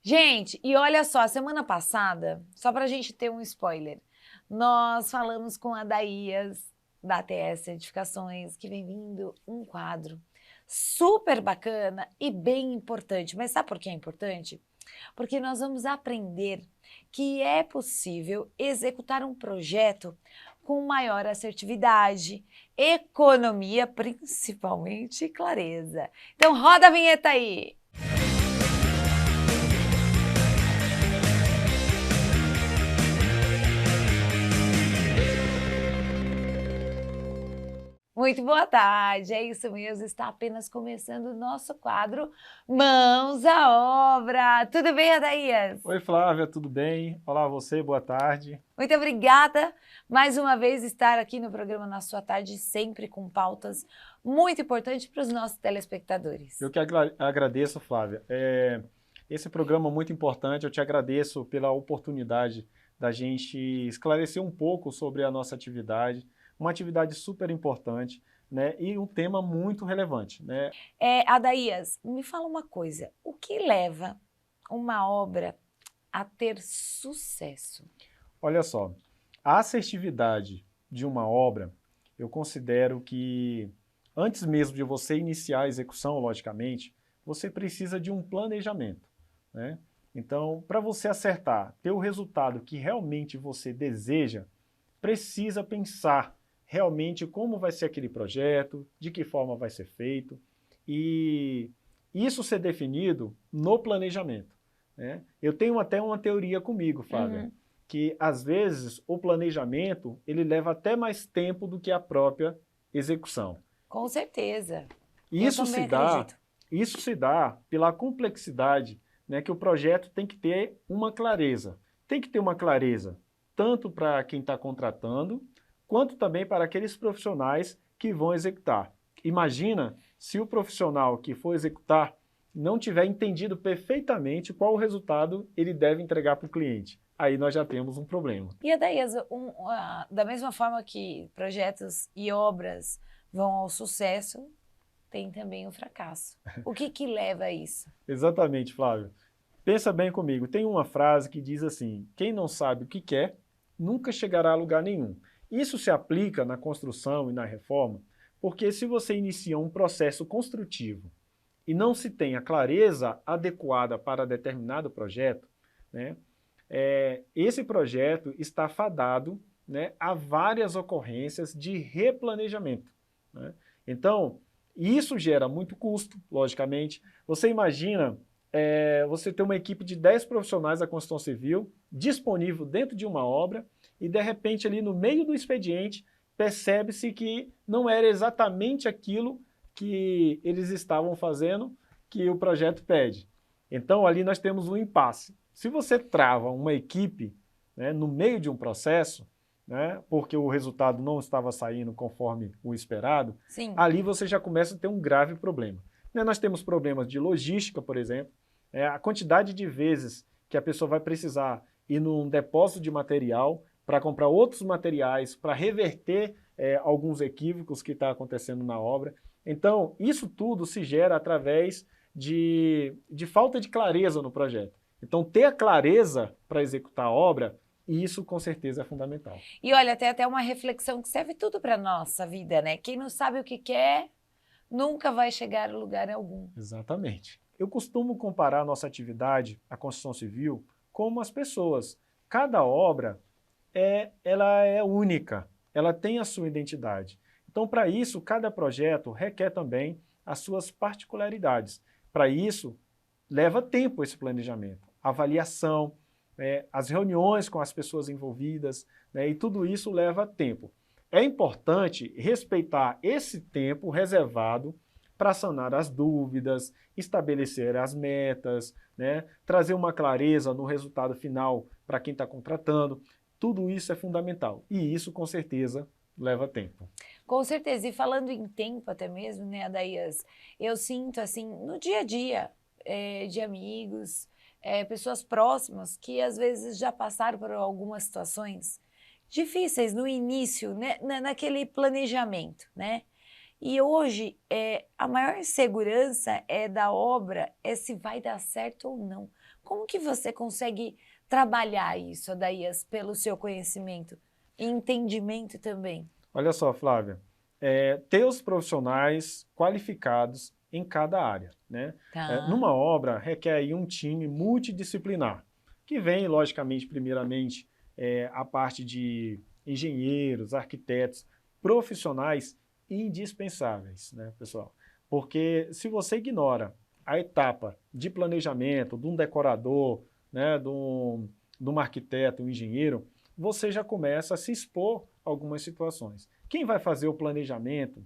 Gente, e olha só, semana passada, só para a gente ter um spoiler, nós falamos com a Daías, da ATS Edificações, que vem vindo um quadro super bacana e bem importante. Mas sabe por que é importante? Porque nós vamos aprender que é possível executar um projeto com maior assertividade, economia, principalmente, e clareza. Então roda a vinheta aí! Muito boa tarde, é isso mesmo, está apenas começando o nosso quadro Mãos à Obra. Tudo bem, Adaías? Oi, Flávia, tudo bem? Olá, você, boa tarde. Muito obrigada mais uma vez estar aqui no programa Na Sua Tarde, sempre com pautas muito importantes para os nossos telespectadores. Eu que agradeço, Flávia. Esse programa é muito importante, eu te agradeço pela oportunidade da gente esclarecer um pouco sobre a nossa atividade, uma atividade super importante, né? E um tema muito relevante, né? Adaías, me fala uma coisa, o que leva uma obra a ter sucesso? Olha só, a assertividade de uma obra, eu considero que antes mesmo de você iniciar a execução, logicamente, você precisa de um planejamento, né? Então, para você acertar, ter o resultado que realmente você deseja, precisa pensar realmente como vai ser aquele projeto, de que forma vai ser feito, e isso ser definido no planejamento, né? Eu tenho até uma teoria comigo, Flávia, que às vezes o planejamento ele leva até mais tempo do que a própria execução. Com certeza. Isso Eu também acredito. Isso se dá pela complexidade, né, que o projeto tem que ter uma clareza. Tem que ter uma clareza tanto para quem está contratando, quanto também para aqueles profissionais que vão executar. Imagina se o profissional que for executar não tiver entendido perfeitamente qual o resultado ele deve entregar para o cliente. Aí nós já temos um problema. E Adaías, da mesma forma que projetos e obras vão ao sucesso, tem também o fracasso. O que leva a isso? Exatamente, Flávio. Pensa bem comigo, tem uma frase que diz assim, quem não sabe o que quer, nunca chegará a lugar nenhum. Isso se aplica na construção e na reforma, porque se você inicia um processo construtivo e não se tem a clareza adequada para determinado projeto, né, esse projeto está fadado, né, a várias ocorrências de replanejamento, né? Então, isso gera muito custo, logicamente. Você imagina você ter uma equipe de 10 profissionais da construção civil disponível dentro de uma obra e, de repente, ali no meio do expediente, percebe-se que não era exatamente aquilo que eles estavam fazendo que o projeto pede. Então, ali nós temos um impasse. Se você trava uma equipe, né, no meio de um processo, né, porque o resultado não estava saindo conforme o esperado, Sim. Ali você já começa a ter um grave problema. Né, nós temos problemas de logística, por exemplo, a quantidade de vezes que a pessoa vai precisar ir num depósito de material para comprar outros materiais, para reverter alguns equívocos que está acontecendo na obra. Então, isso tudo se gera através de falta de clareza no projeto. Então, ter a clareza para executar a obra, isso com certeza é fundamental. E olha, tem até uma reflexão que serve tudo para a nossa vida, né? Quem não sabe o que quer, nunca vai chegar a lugar algum. Exatamente. Eu costumo comparar a nossa atividade, a construção civil, como as pessoas. Cada obra ela é única, ela tem a sua identidade. Então, para isso, cada projeto requer também as suas particularidades. Para isso, leva tempo esse planejamento, avaliação, as reuniões com as pessoas envolvidas, né, e tudo isso leva tempo. É importante respeitar esse tempo reservado para sanar as dúvidas, estabelecer as metas, né, trazer uma clareza no resultado final para quem está contratando. Tudo isso é fundamental e isso, com certeza, leva tempo. Com certeza. E falando em tempo até mesmo, né, Adaías, eu sinto assim, no dia a dia, de amigos, pessoas próximas que às vezes já passaram por algumas situações difíceis no início, né, naquele planejamento, né? E hoje, a maior insegurança da obra é se vai dar certo ou não. Como que você consegue trabalhar isso, Adaías, pelo seu conhecimento e entendimento também? Olha só, Flávia, ter os profissionais qualificados em cada área, né? Tá. Numa obra requer aí um time multidisciplinar, que vem, logicamente, primeiramente, a parte de engenheiros, arquitetos, profissionais indispensáveis, né, pessoal? Porque se você ignora a etapa de planejamento de um decorador, né, de um arquiteto, um engenheiro, você já começa a se expor a algumas situações. Quem vai fazer o planejamento,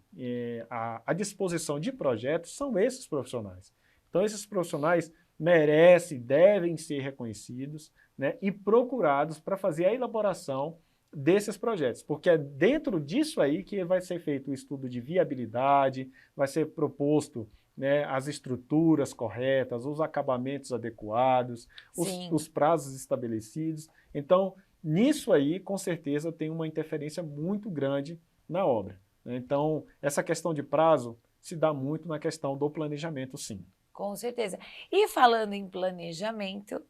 a disposição de projetos, são esses profissionais. Então, esses profissionais merecem, devem ser reconhecidos, né, e procurados para fazer a elaboração desses projetos, porque é dentro disso aí que vai ser feito o estudo de viabilidade, vai ser proposto, né, as estruturas corretas, os acabamentos adequados, os prazos estabelecidos. Então, nisso aí, com certeza, tem uma interferência muito grande na obra, né? Então, essa questão de prazo se dá muito na questão do planejamento, sim. Com certeza. E falando em planejamento,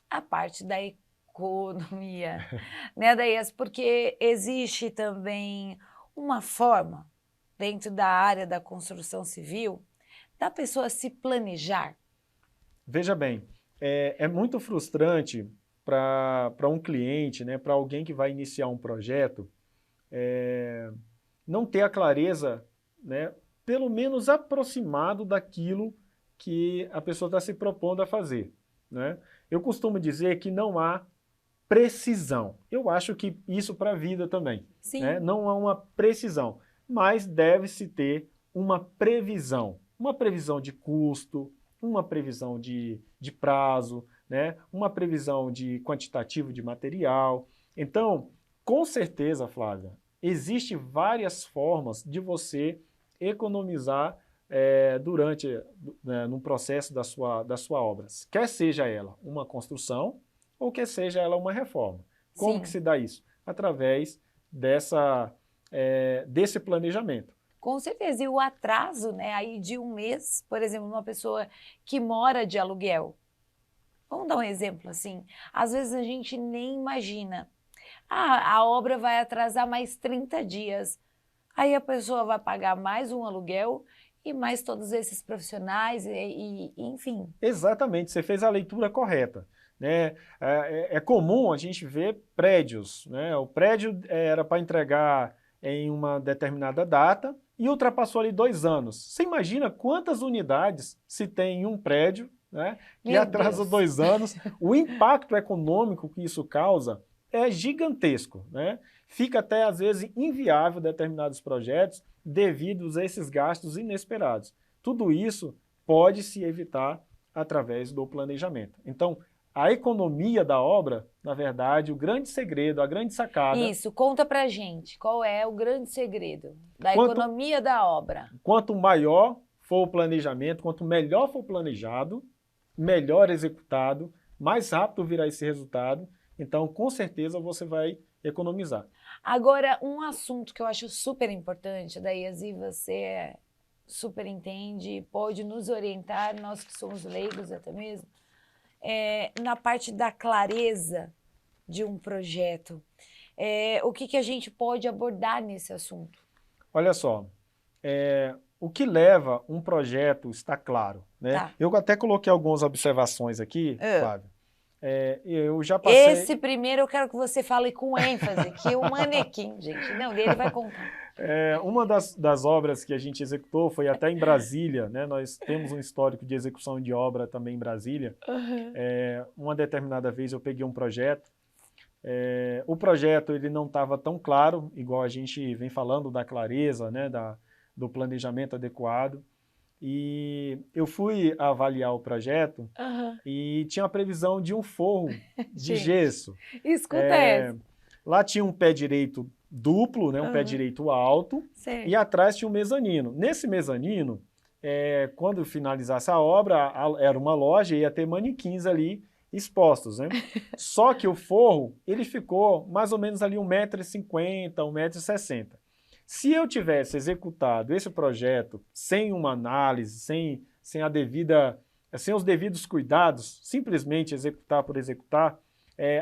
a parte da economia, né, Adaías? Porque existe também uma forma, dentro da área da construção civil, da pessoa se planejar. Veja bem, é muito frustrante para um cliente, né, para alguém que vai iniciar um projeto, não ter a clareza, né, pelo menos aproximado daquilo que a pessoa está se propondo a fazer, né? Eu costumo dizer que não há precisão. Eu acho que isso para a vida também, né? Sim. Não há uma precisão, mas deve-se ter uma previsão de custo, uma previsão de prazo, né? Uma previsão de quantitativo de material. Então, com certeza, Flávia, existem várias formas de você economizar durante, no processo da sua obra, quer seja ela uma construção ou quer seja ela uma reforma. Como que Sim. se dá isso? Através desse planejamento. Com certeza. E o atraso, né, aí de um mês, por exemplo, uma pessoa que mora de aluguel. Vamos dar um exemplo assim. Às vezes a gente nem imagina. A obra vai atrasar mais 30 dias. Aí a pessoa vai pagar mais um aluguel e mais todos esses profissionais, enfim. Exatamente, você fez a leitura correta, né? É comum a gente ver prédios, né? O prédio era para entregar em uma determinada data e ultrapassou ali 2 anos. Você imagina quantas unidades se tem em um prédio, né, que Meu atrasa Deus. 2 anos? O impacto econômico que isso causa é gigantesco, né? Fica até às vezes inviável determinados projetos devido a esses gastos inesperados. Tudo isso pode se evitar através do planejamento. Então, a economia da obra, na verdade, o grande segredo, a grande sacada... Isso, conta pra gente, qual é o grande segredo da Quanto, economia da obra? quanto maior for o planejamento, quanto melhor for planejado, melhor executado, mais rápido virá esse resultado. Então, com certeza, você vai economizar. Agora, um assunto que eu acho super importante, daí, Azi, você super entende, pode nos orientar, nós que somos leigos até mesmo, na parte da clareza de um projeto. O que a gente pode abordar nesse assunto? Olha só, o que leva um projeto está claro, né? Tá. Eu até coloquei algumas observações aqui, Flávio. Eu já passei... Esse primeiro eu quero que você fale com ênfase, que o manequim, gente, não, ele vai contar. Uma das obras que a gente executou foi até em Brasília, né? Nós temos um histórico de execução de obra também em Brasília. Uma determinada vez eu peguei um projeto. O projeto ele não estava tão claro, igual a gente vem falando da clareza, né? Do planejamento adequado. E eu fui avaliar o projeto e tinha a previsão de um forro de gesso. Escuta essa. Lá tinha um pé direito duplo, né, um pé direito alto, Certo. e atrás tinha um mezanino. Nesse mezanino, quando finalizasse a obra, era uma loja e ia ter manequins ali expostos, né? Só que o forro, ele ficou mais ou menos ali 1,50 m, 1,60 m. Se eu tivesse executado esse projeto sem uma análise, sem os devidos cuidados, simplesmente executar por executar,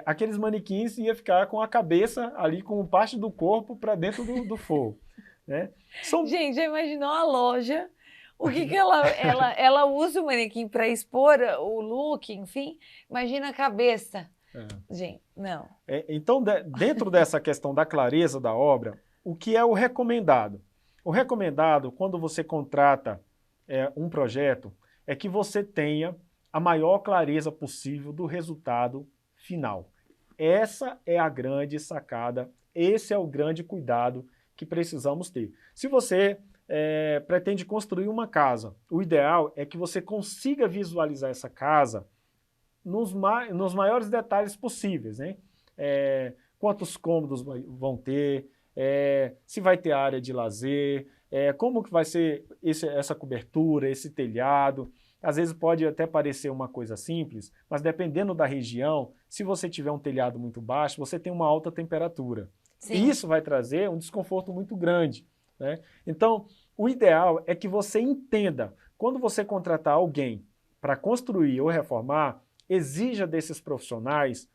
aqueles manequins iam ficar com a cabeça ali, com parte do corpo para dentro do forro. Né? Gente, já imaginou a loja? O que ela usa o manequim para expor o look, enfim? Imagina a cabeça. Gente, não. Então, dentro dessa questão da clareza da obra, o que é o recomendado? O recomendado, quando você contrata um projeto, é que você tenha a maior clareza possível do resultado final. Essa é a grande sacada, esse é o grande cuidado que precisamos ter. Se você pretende construir uma casa, o ideal é que você consiga visualizar essa casa nos maiores detalhes possíveis, né? Quantos cômodos vão ter, se vai ter área de lazer, como que vai ser essa cobertura, esse telhado. Às vezes pode até parecer uma coisa simples, mas dependendo da região, se você tiver um telhado muito baixo, você tem uma alta temperatura. Sim. E isso vai trazer um desconforto muito grande. Né? Então, o ideal é que você entenda, quando você contratar alguém para construir ou reformar, exija desses profissionais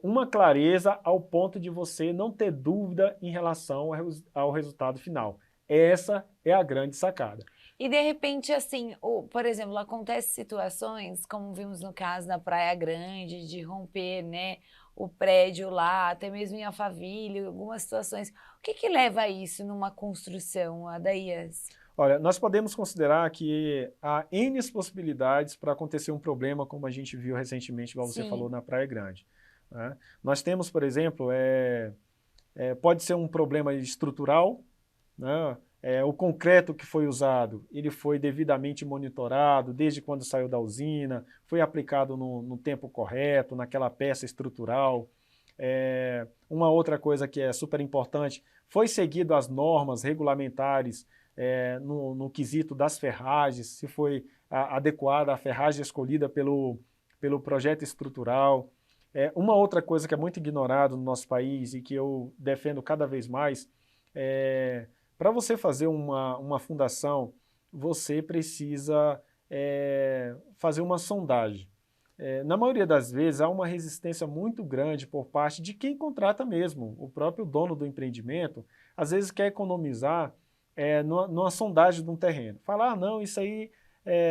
uma clareza ao ponto de você não ter dúvida em relação ao resultado final. Essa é a grande sacada. E de repente, assim, por exemplo, acontecem situações, como vimos no caso da Praia Grande, de romper, né, o prédio lá, até mesmo em Alphaville, algumas situações. O que leva a isso numa construção, Adaías? Olha, nós podemos considerar que há N possibilidades para acontecer um problema, como a gente viu recentemente, igual você falou, na Praia Grande. Né? Nós temos, por exemplo, pode ser um problema estrutural, né? O concreto que foi usado, ele foi devidamente monitorado desde quando saiu da usina, foi aplicado no tempo correto, naquela peça estrutural. Uma outra coisa que é super importante, foi seguido as normas regulamentares no quesito das ferragens, se foi adequada a ferragem escolhida pelo projeto estrutural. Uma outra coisa que é muito ignorada no nosso país e que eu defendo cada vez mais para você fazer uma fundação, você precisa fazer uma sondagem. Na maioria das vezes, há uma resistência muito grande por parte de quem contrata mesmo. O próprio dono do empreendimento, às vezes, quer economizar numa sondagem de um terreno. Fala, não, isso aí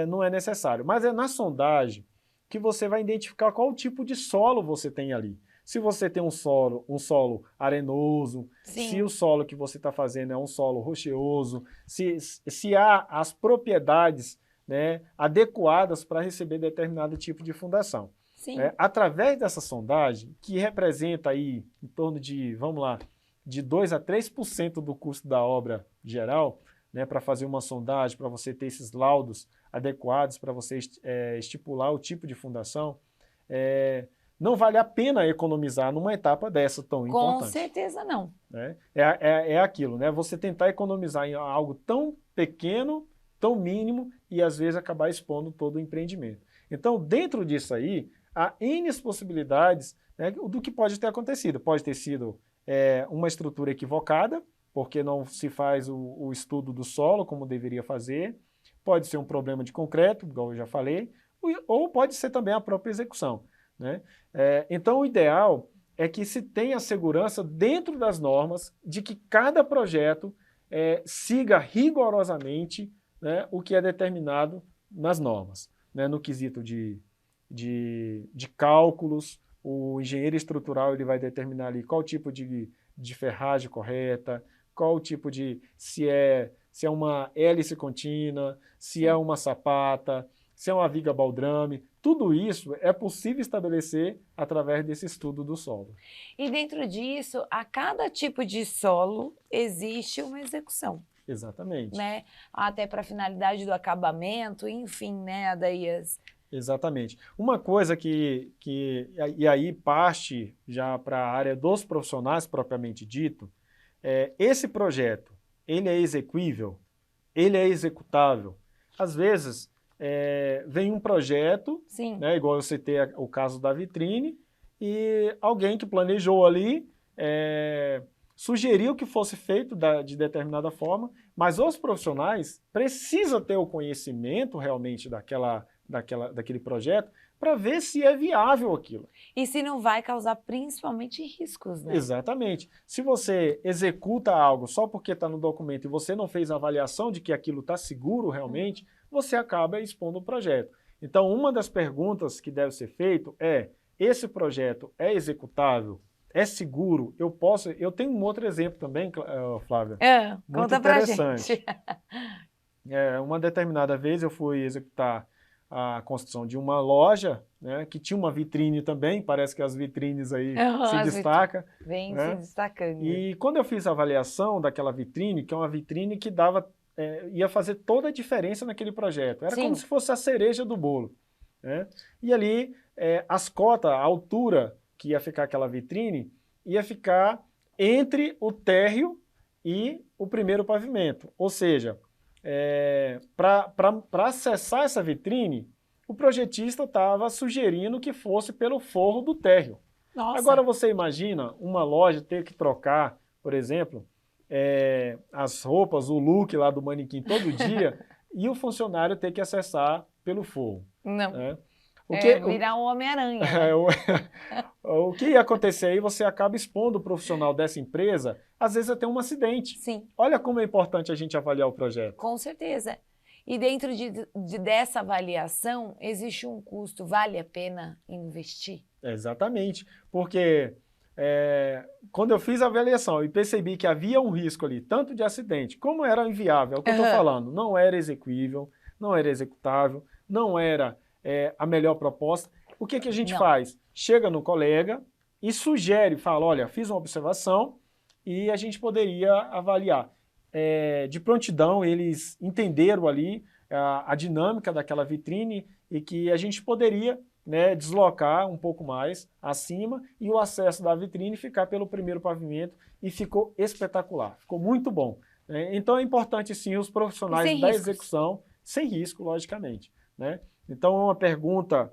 não é necessário. Mas é na sondagem que você vai identificar qual tipo de solo você tem ali. Se você tem um solo arenoso, Sim. Se o solo que você está fazendo é um solo rochoso, se há as propriedades, né, adequadas para receber determinado tipo de fundação. Sim. Através dessa sondagem, que representa aí em torno de, vamos lá, de 2 a 3% do custo da obra geral, né, para fazer uma sondagem, para você ter esses laudos adequados, para você estipular o tipo de fundação, não vale a pena economizar numa etapa dessa tão importante. Com certeza não. Né? É aquilo, né? Você tentar economizar em algo tão pequeno, tão mínimo, e às vezes acabar expondo todo o empreendimento. Então, dentro disso aí, há N possibilidades, né, do que pode ter acontecido. Pode ter sido uma estrutura equivocada, porque não se faz o estudo do solo como deveria fazer. Pode ser um problema de concreto, igual eu já falei, ou pode ser também a própria execução. Né? Então, o ideal é que se tenha segurança dentro das normas de que cada projeto siga rigorosamente, né, o que é determinado nas normas. Né? No quesito de cálculos, o engenheiro estrutural ele vai determinar ali qual tipo de ferragem correta, qual tipo se é uma hélice contínua, se é uma sapata, se é uma viga baldrame. Tudo isso é possível estabelecer através desse estudo do solo. E dentro disso, a cada tipo de solo existe uma execução. Exatamente. Né? Até para a finalidade do acabamento, enfim, né, Adaías? Exatamente. Uma coisa e aí parte já para a área dos profissionais propriamente dito, esse projeto, ele é execuível? Ele é executável? Às vezes, vem um projeto, né, igual eu citei o caso da vitrine, e alguém que planejou ali sugeriu que fosse feito de determinada forma, mas os profissionais precisam ter o conhecimento realmente daquele projeto para ver se é viável aquilo. E se não vai causar principalmente riscos, né? Exatamente. Se você executa algo só porque está no documento e você não fez a avaliação de que aquilo está seguro realmente, você acaba expondo o projeto. Então, uma das perguntas que deve ser feita é: esse projeto é executável? É seguro? Eu tenho um outro exemplo também, Flávia. Muito conta pra interessante. gente. Uma determinada vez eu fui executar a construção de uma loja, né, que tinha uma vitrine também, parece que as vitrines aí se destacam. Vem né? se destacando. E quando eu fiz a avaliação daquela vitrine, que é uma vitrine que ia fazer toda a diferença naquele projeto. Era como se fosse a cereja do bolo. Né? E ali, as cotas, a altura que ia ficar aquela vitrine, ia ficar entre o térreo e o primeiro pavimento. Ou seja, para acessar essa vitrine, o projetista estava sugerindo que fosse pelo forro do térreo. Nossa. Agora você imagina uma loja ter que trocar, por exemplo, as roupas, o look lá do manequim todo dia e o funcionário ter que acessar pelo forro. Não. Né? Virar um Homem-Aranha. Né? O que ia acontecer aí, você acaba expondo o profissional dessa empresa, às vezes até um acidente. Sim. Olha como é importante a gente avaliar o projeto. Com certeza. E dentro dessa avaliação, existe um custo. Vale a pena investir? Exatamente. Porque quando eu fiz a avaliação e percebi que havia um risco ali, tanto de acidente como era inviável, é o que eu estou falando, não era execuível, não era executável, não era a melhor proposta. O que a gente faz? Chega no colega e sugere, fala, olha, fiz uma observação e a gente poderia avaliar. De prontidão, eles entenderam ali a dinâmica daquela vitrine e que a gente poderia, né, deslocar um pouco mais acima e o acesso da vitrine ficar pelo primeiro pavimento, e ficou espetacular, ficou muito bom. Né? Então é importante sim os profissionais da execução, sem risco, logicamente. Né? Então uma pergunta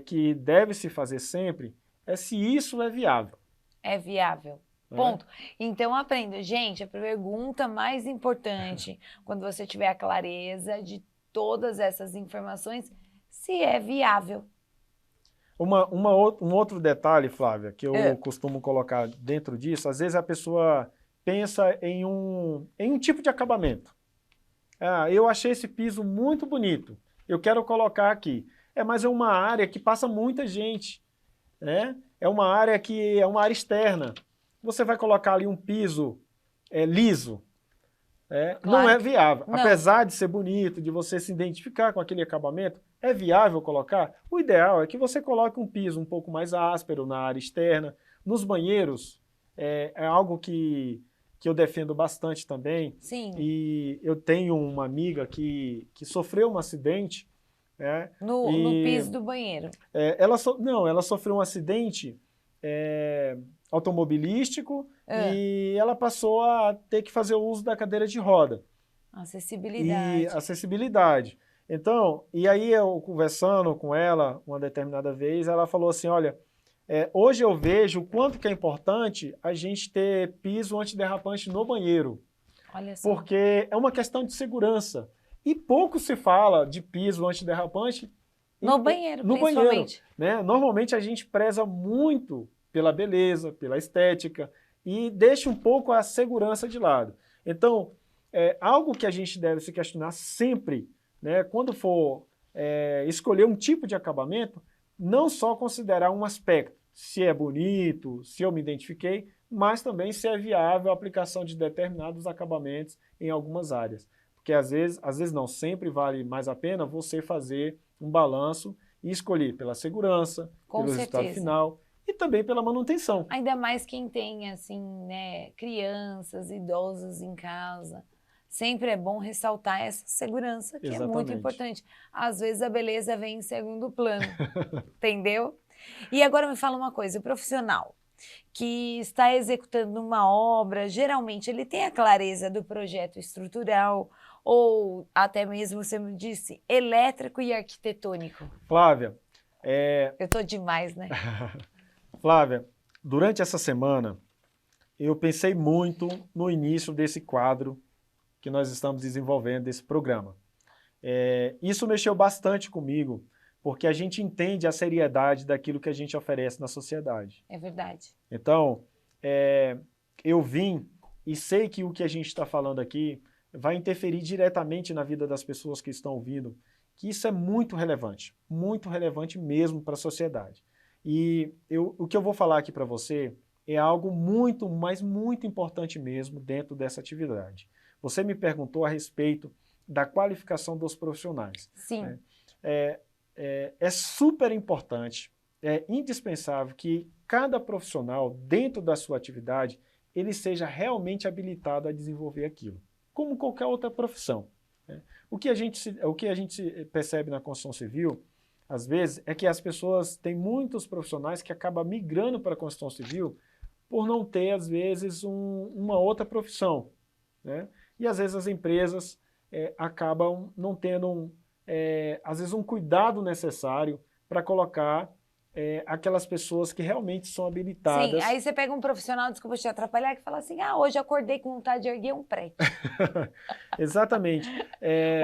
que deve se fazer sempre é se isso é viável. É viável. Ponto. Então aprenda, gente, a pergunta mais importante, quando você tiver a clareza de todas essas informações, se é viável. Um outro detalhe, Flávia, que eu costumo colocar dentro disso, às vezes a pessoa pensa em um tipo de acabamento. Eu achei esse piso muito bonito, eu quero colocar aqui. Mas é uma área que passa muita gente, né? É uma área que é uma área externa. Você vai colocar ali um piso liso, claro, não é viável. Não. Apesar de ser bonito, de você se identificar com aquele acabamento, é viável colocar? O ideal é que você coloque um piso um pouco mais áspero na área externa. Nos banheiros, é algo que eu defendo bastante também. Sim. E eu tenho uma amiga que sofreu um acidente. No piso do banheiro. Ela sofreu um acidente automobilístico e ela passou a ter que fazer o uso da cadeira de roda. Acessibilidade. Então, e aí eu conversando com ela uma determinada vez, ela falou assim, olha, hoje eu vejo o quanto que é importante a gente ter piso antiderrapante no banheiro. Olha só. Porque é uma questão de segurança. E pouco se fala de piso antiderrapante no banheiro, principalmente. Né? Normalmente a gente preza muito pela beleza, pela estética e deixa um pouco a segurança de lado. Então, algo que a gente deve se questionar sempre, né, quando for escolher um tipo de acabamento, não só considerar um aspecto, se é bonito, se eu me identifiquei, mas também se é viável a aplicação de determinados acabamentos em algumas áreas. Porque às vezes não, sempre vale mais a pena você fazer um balanço e escolher pela segurança, pelo resultado final e também pela manutenção. Ainda mais quem tem, assim, né, crianças, idosos em casa. Sempre é bom ressaltar essa segurança, que é muito importante. Às vezes a beleza vem em segundo plano, entendeu? E agora me fala uma coisa, o profissional que está executando uma obra, geralmente ele tem a clareza do projeto estrutural ou até mesmo, você me disse, elétrico e arquitetônico. Flávia, eu tô demais, né? Flávia, durante essa semana eu pensei muito no início desse quadro que nós estamos desenvolvendo, desse programa. Isso mexeu bastante comigo, porque a gente entende a seriedade daquilo que a gente oferece na sociedade. É verdade. Então, eu vim e sei que o que a gente está falando aqui vai interferir diretamente na vida das pessoas que estão ouvindo, que isso é muito relevante mesmo para a sociedade. E o que eu vou falar aqui para você é algo muito, mas muito importante mesmo dentro dessa atividade. Você me perguntou a respeito da qualificação dos profissionais. Sim. Né? É super importante, é indispensável que cada profissional, dentro da sua atividade, ele seja realmente habilitado a desenvolver aquilo, como qualquer outra profissão. Né? O que a gente percebe na construção civil, às vezes, é que as pessoas, têm muitos profissionais que acabam migrando para a construção civil por não ter, às vezes, uma outra profissão. Né? E, às vezes, as empresas acabam não tendo, às vezes, um cuidado necessário para colocar aquelas pessoas que realmente são habilitadas. Sim, aí você pega um profissional, desculpa te atrapalhar, que fala assim, hoje eu acordei com vontade de erguer um prédio. Exatamente.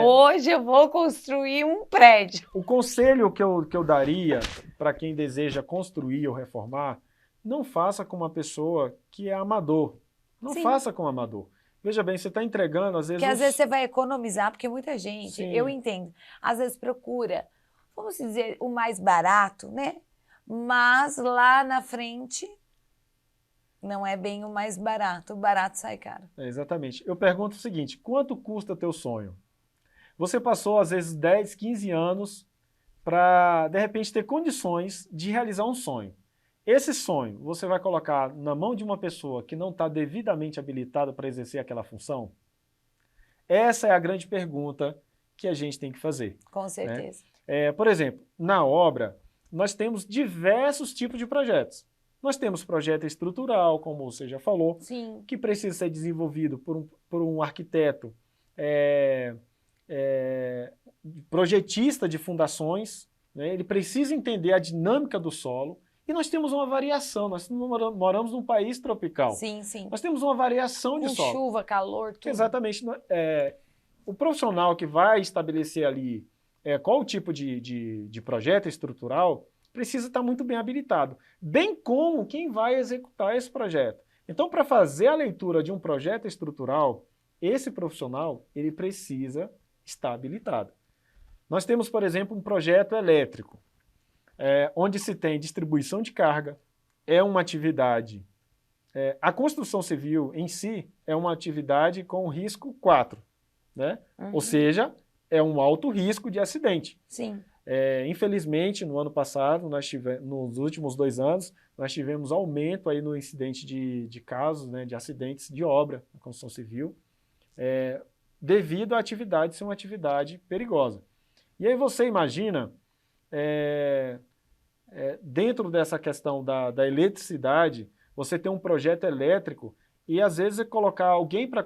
Hoje eu vou construir um prédio. O conselho que eu daria para quem deseja construir ou reformar, não faça com uma pessoa que é amador. Não Sim. faça com um amador. Veja bem, você está entregando, às vezes... Porque às vezes você vai economizar, porque muita gente, Sim. eu entendo, às vezes procura, vamos dizer, o mais barato, né? Mas lá na frente não é bem o mais barato, o barato sai caro. Exatamente. Eu pergunto o seguinte, quanto custa teu sonho? Você passou, às vezes, 10, 15 anos para, de repente, ter condições de realizar um sonho. Esse sonho, você vai colocar na mão de uma pessoa que não está devidamente habilitada para exercer aquela função? Essa é a grande pergunta que a gente tem que fazer. Com certeza. Né? Por exemplo, na obra, nós temos diversos tipos de projetos. Nós temos projeto estrutural, como você já falou, Sim. que precisa ser desenvolvido por um arquiteto projetista de fundações, né? Ele precisa entender a dinâmica do solo. E nós temos uma variação, nós moramos num país tropical. Sim, sim. Nós temos uma variação de com solo. chuva, calor, tudo. Exatamente. O profissional que vai estabelecer ali qual o tipo de projeto estrutural precisa estar muito bem habilitado, bem como quem vai executar esse projeto. Então, para fazer a leitura de um projeto estrutural, esse profissional ele precisa estar habilitado. Nós temos, por exemplo, um projeto elétrico, onde se tem distribuição de carga, é uma atividade. A construção civil em si é uma atividade com risco 4, né? Ou seja, é um alto risco de acidente. Sim. Infelizmente, no ano passado, nos últimos 2 anos, nós tivemos aumento aí no incidente de casos, né, de acidentes de obra na construção civil, devido à atividade ser uma atividade perigosa. E aí você imagina, dentro dessa questão da eletricidade, você tem um projeto elétrico e às vezes colocar alguém para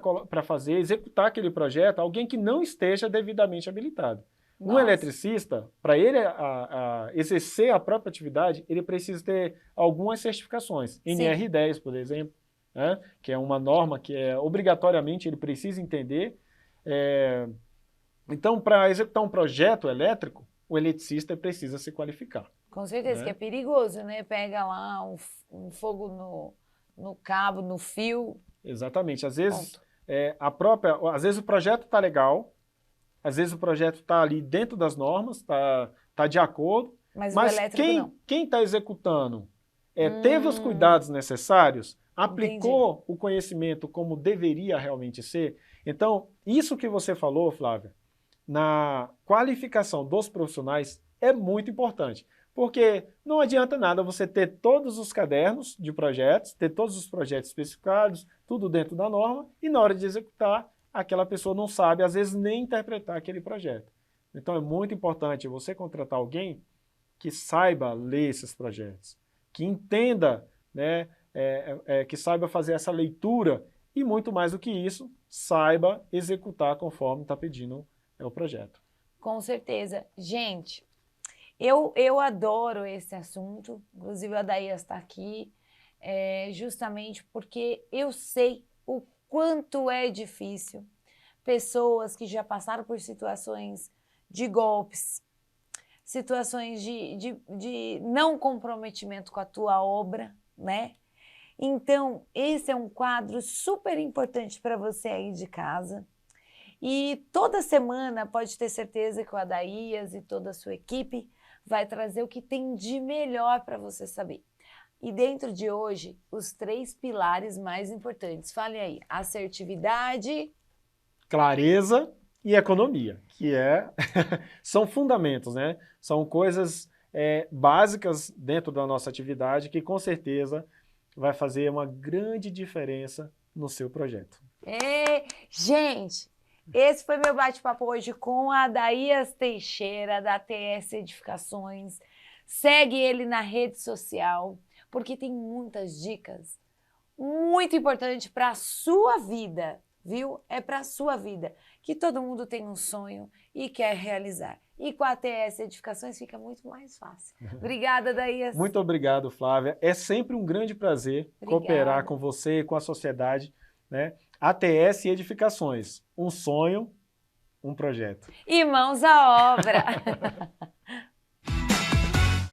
executar aquele projeto, alguém que não esteja devidamente habilitado. Nossa. Um eletricista, para ele exercer a própria atividade, ele precisa ter algumas certificações. Sim. NR10, por exemplo, né, que é uma norma que obrigatoriamente ele precisa entender. Então, para executar um projeto elétrico, o eletricista precisa se qualificar. Com certeza, né? que é perigoso, né? Pega lá um fogo no cabo, no fio. Exatamente. Às vezes, às vezes o projeto está legal, às vezes o projeto está ali dentro das normas, está de acordo, Mas mas o elétrico não. quem está executando teve os cuidados necessários, aplicou Entendi. o conhecimento como deveria realmente ser. Então, isso que você falou, Flávia, na qualificação dos profissionais é muito importante. Porque não adianta nada você ter todos os cadernos de projetos, ter todos os projetos especificados, tudo dentro da norma, e na hora de executar, aquela pessoa não sabe, às vezes, nem interpretar aquele projeto. Então é muito importante você contratar alguém que saiba ler esses projetos, que entenda, né, que saiba fazer essa leitura e, muito mais do que isso, saiba executar conforme está pedindo o projeto. Com certeza. Gente, eu adoro esse assunto, inclusive a Daías está aqui. justamente porque eu sei o quanto é difícil. Pessoas que já passaram por situações de golpes, situações de não comprometimento com a tua obra, né? Então, esse é um quadro super importante para você aí de casa. E toda semana pode ter certeza que o Adaías e toda a sua equipe vai trazer o que tem de melhor para você saber. E dentro de hoje, os 3 pilares mais importantes. Fale aí, assertividade, Clareza e economia, que são fundamentos, né? São coisas básicas dentro da nossa atividade que com certeza vai fazer uma grande diferença no seu projeto. Gente, esse foi meu bate-papo hoje com a Adaías Teixeira, da TS Edificações. Segue ele na rede social, porque tem muitas dicas muito importantes para a sua vida, viu? É para a sua vida, que todo mundo tem um sonho e quer realizar. E com a TS Edificações fica muito mais fácil. Obrigada, Adaías. Muito obrigado, Flávia. É sempre um grande prazer cooperar com você e com a sociedade, né? ATS Edificações, um sonho, um projeto. E mãos à obra!